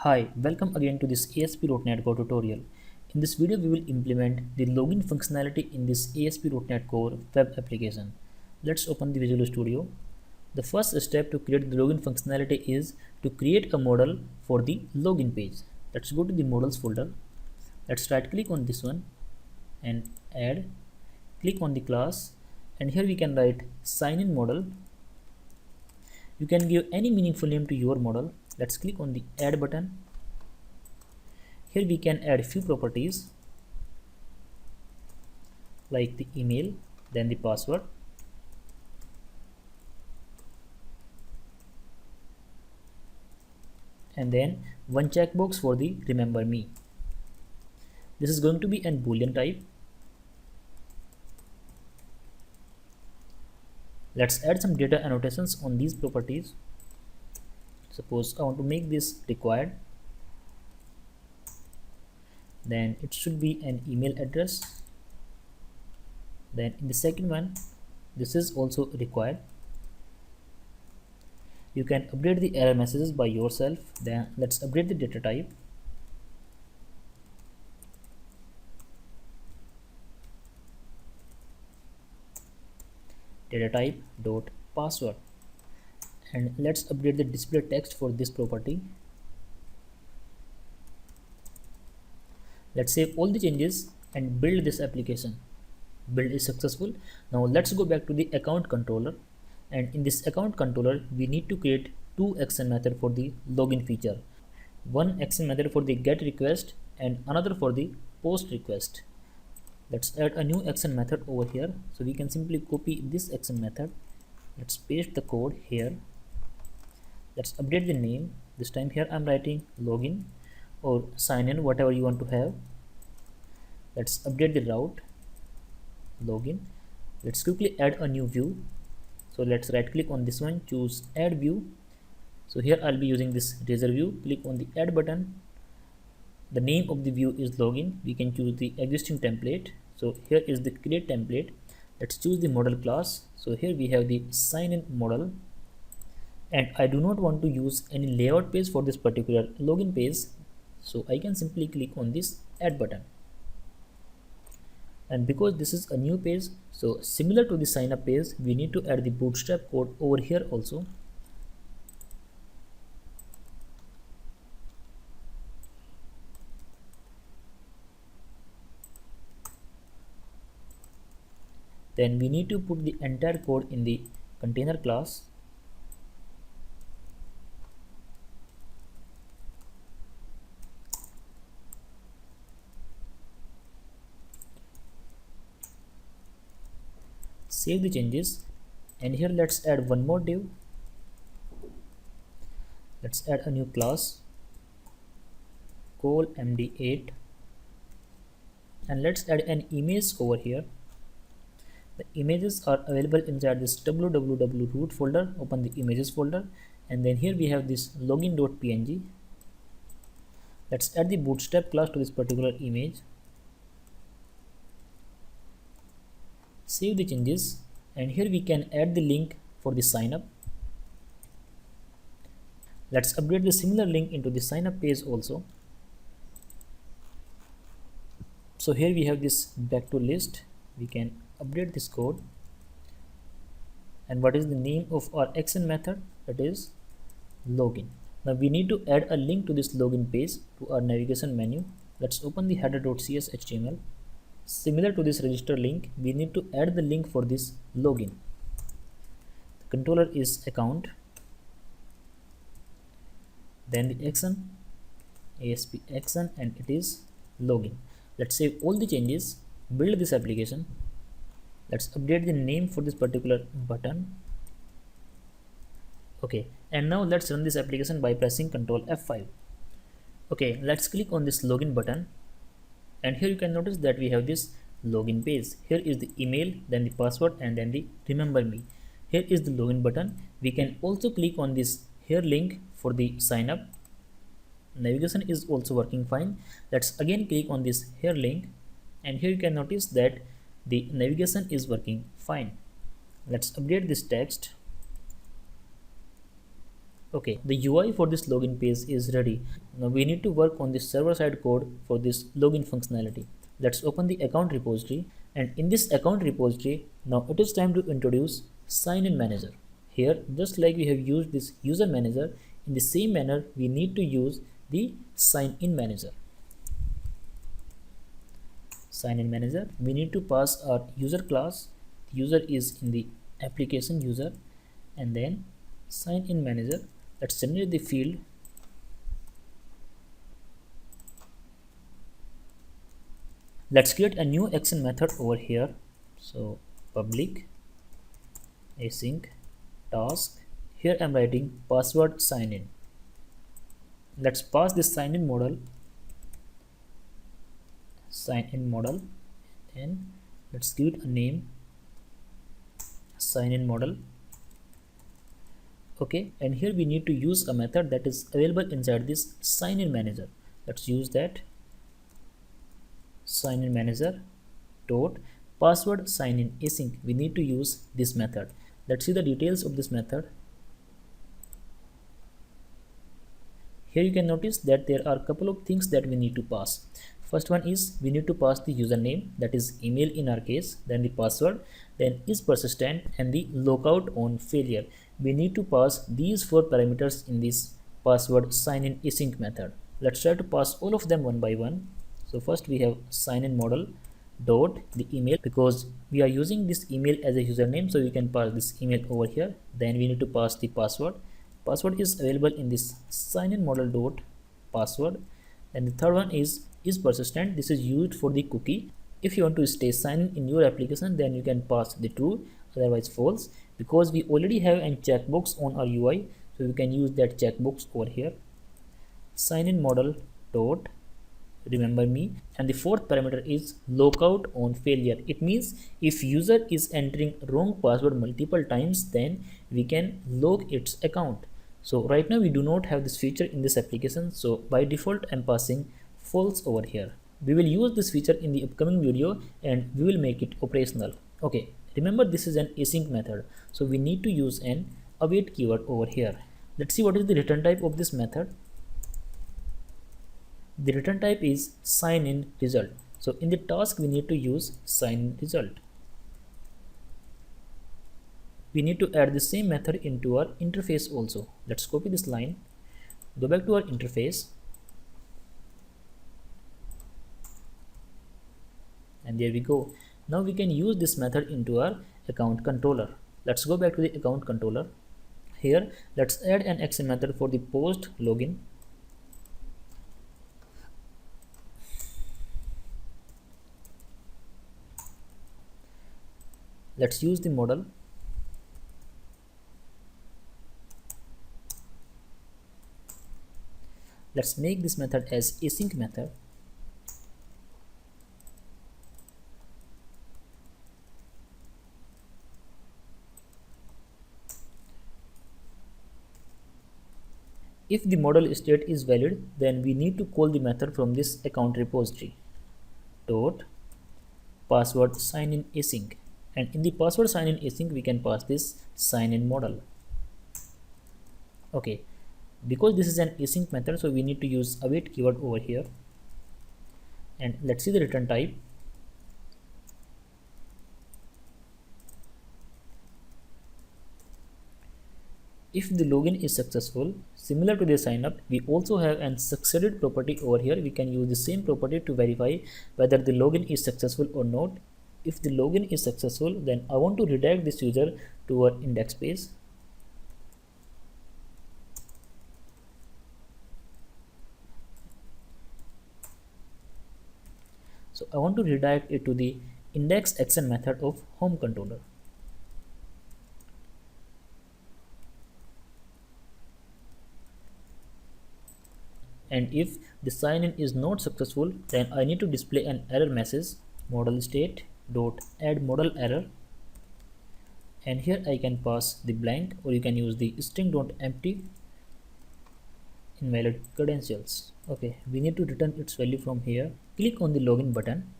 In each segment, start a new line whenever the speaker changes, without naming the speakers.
Hi, welcome again to this ASP.NET Core tutorial. In this video, we will implement the login functionality in this ASP.NET Core web application. Let's open the Visual Studio. The first step to create the login functionality is to create a model for the login page. Let's go to the models folder. Let's right click on this one and add. Click on the class, and here we can write sign in model. You can give any meaningful name to your model. Let's click on the add button. Here we can add few properties like the email, then the password, and then one checkbox for the remember me. This is going to be an boolean type. Let's add some data annotations on these properties. Suppose I want to make this required, then it should be an email address. Then in the second one, this is also required. You can update the error messages by yourself. Then let's update the data type. Data type dot password, and let's update the display text for this property. Let's save all the changes and build this application. Build is successful. Now let's go back to the account controller, and in this account controller we need to create two action method for the login feature. One action method for the get request and another for the post request. Let's add a new action method over here. So we can simply copy this action method. Let's paste the code here. Let's update the name. This time here I'm writing login or sign in, whatever you want to have. Let's update the route login. Let's quickly add a new view. So let's right click on this one, choose add view. So here I'll be using this razor view. Click on the add button. The name of the view is login. We can choose the existing template. So here is the create template. Let's choose the model class. So here we have the sign in model, and I do not want to use any layout page for this particular login page. So I can simply click on this add button. And because this is a new page, so similar to the sign up page, we need to add the bootstrap code over here also. Then we need to put the entire code in the container class. Save the changes, and here let's add one more div. Let's add a new class call md8, and let's add an image over here. The images are available inside this www root folder. Open the images folder, and then here we have this login.png. Let's add the bootstrap class to this particular image. Save the changes, and here we can add the link for the sign up. Let's update the similar link into the sign up page also. So here we have this back to list. We can update this code, and what is the name of our action method? That is login. Now we need to add a link to this login page to our navigation menu. Let's open the header.cs HTML. Similar to this register link, we need to add the link for this login. The controller is account, then the action, ASP action, and it is login. Let's save all the changes, build this application. Let's update the name for this particular button. Okay, and now let's run this application by pressing Ctrl F5. Okay, let's click on this login button, and here you can notice that we have this login page. Here is the email, then the password, and then the remember me. Here is the login button. We can also click on this here link for the sign up. Navigation is also working fine. Let's again click on this here link, and here you can notice that the navigation is working fine. Let's update this text. Okay, the UI for this login page is ready. Now we need to work on the server-side code for this login functionality. Let's open the account repository, and in this account repository, now it is time to introduce sign-in manager. Here, just like we have used this user manager, in the same manner, we need to use the sign-in manager. Sign-in manager, we need to pass our user class. The user is in the application user, and then sign-in manager. Let's generate the field. Let's create a new action method over here. So public async task. Here I'm writing password sign in. Let's pass this sign in model, and let's give it a name, sign in model. Okay, and here we need to use a method that is available inside this sign in manager. Let's use that. Sign in manager dot password sign in async. We need to use this method. Let's see the details of this method. Here you can notice that there are a couple of things that we need to pass. First one is we need to pass the username, that is email in our case, then the password, then is persistent, and the lockout on failure. We need to pass these 4 parameters in this password sign in async method. Let's try to pass all of them one by one. So first we have sign in model dot the email, because we are using this email as a username, so we can pass this email over here. Then we need to pass the password. Password is available in this sign in model dot password. And the third one is persistent. This is used for the cookie. If you want to stay signed in your application, then you can pass the true, otherwise false, because we already have a checkbox on our UI, so we can use that checkbox over here. Sign in model dot remember me, and the fourth parameter is lockout on failure. It means if user is entering wrong password multiple times, then we can log its account. So right now we do not have this feature in this application, so by default I'm passing false over here. We will use this feature in the upcoming video and we will make it operational. Okay, remember this is an async method, so we need to use an await keyword over here. Let's see what is the return type of this method. The return type is sign in result. So in the task we need to use sign in result. We need to add the same method into our interface also. Let's copy this line, go back to our interface, and there we go. Now we can use this method into our account controller. Let's go back to the account controller. Here let's add an action method for the post login. Let's use the model. Let's make this method as async method. If the model state is valid, then we need to call the method from this account repository dot password sign in async, and in the password sign in async we can pass this sign in model. Okay, because this is an async method, so we need to use await keyword over here, and let's see the return type. If the login is successful, similar to the sign up, we also have an succeeded property over here. We can use the same property to verify whether the login is successful or not. If the login is successful, then I want to redirect this user to our index page. So I want to redirect it to the index action method of home controller. And if the sign in is not successful, then I need to display an error message, model state dot add model error, and here I can pass the blank, or you can use the string dot empty invalid credentials. Okay, we need to return its value from here. Click on the login button.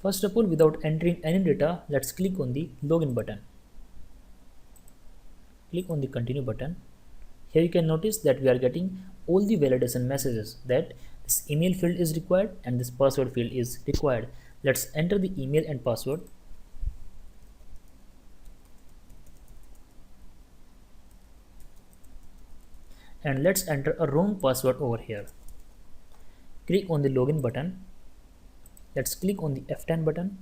First of all, without entering any data, let's click on the login button. Click on the continue button. Here you can notice that we are getting all the validation messages that this email field is required and this password field is required. Let's enter the email and password. And let's enter a wrong password over here. Click on the login button. Let's click on the F10 button.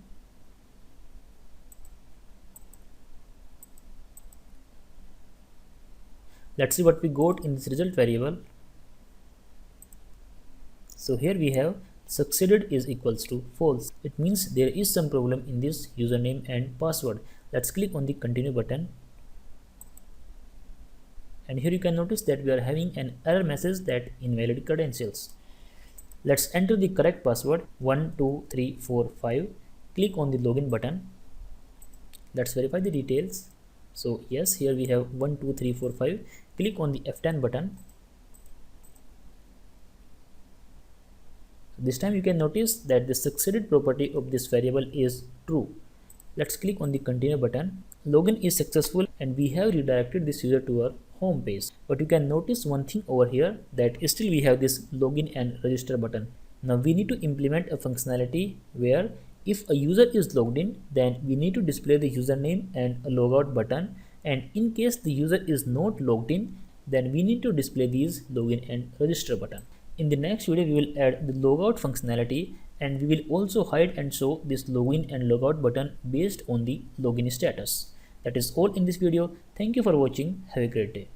Let's see what we got in this result variable. So here we have succeeded is equals to false. It means there is some problem in this username and password. Let's click on the continue button. And here you can notice that we are having an error message that invalid credentials. Let's enter the correct password 12345. Click on the login button. Let's verify the details. So yes, here we have 12345. Click on the F10 button. This time you can notice that the succeeded property of this variable is true. Let's click on the continue button. Login is successful and we have redirected this user to our home page. But you can notice one thing over here, that still we have this login and register button. Now we need to implement a functionality where if a user is logged in, then we need to display the username and a logout button, and in case the user is not logged in, then we need to display these login and register button. In the next video, we will add the logout functionality, and we will also hide and show this login and logout button based on the login status. That is all in this video. Thank you for watching. Have a great day.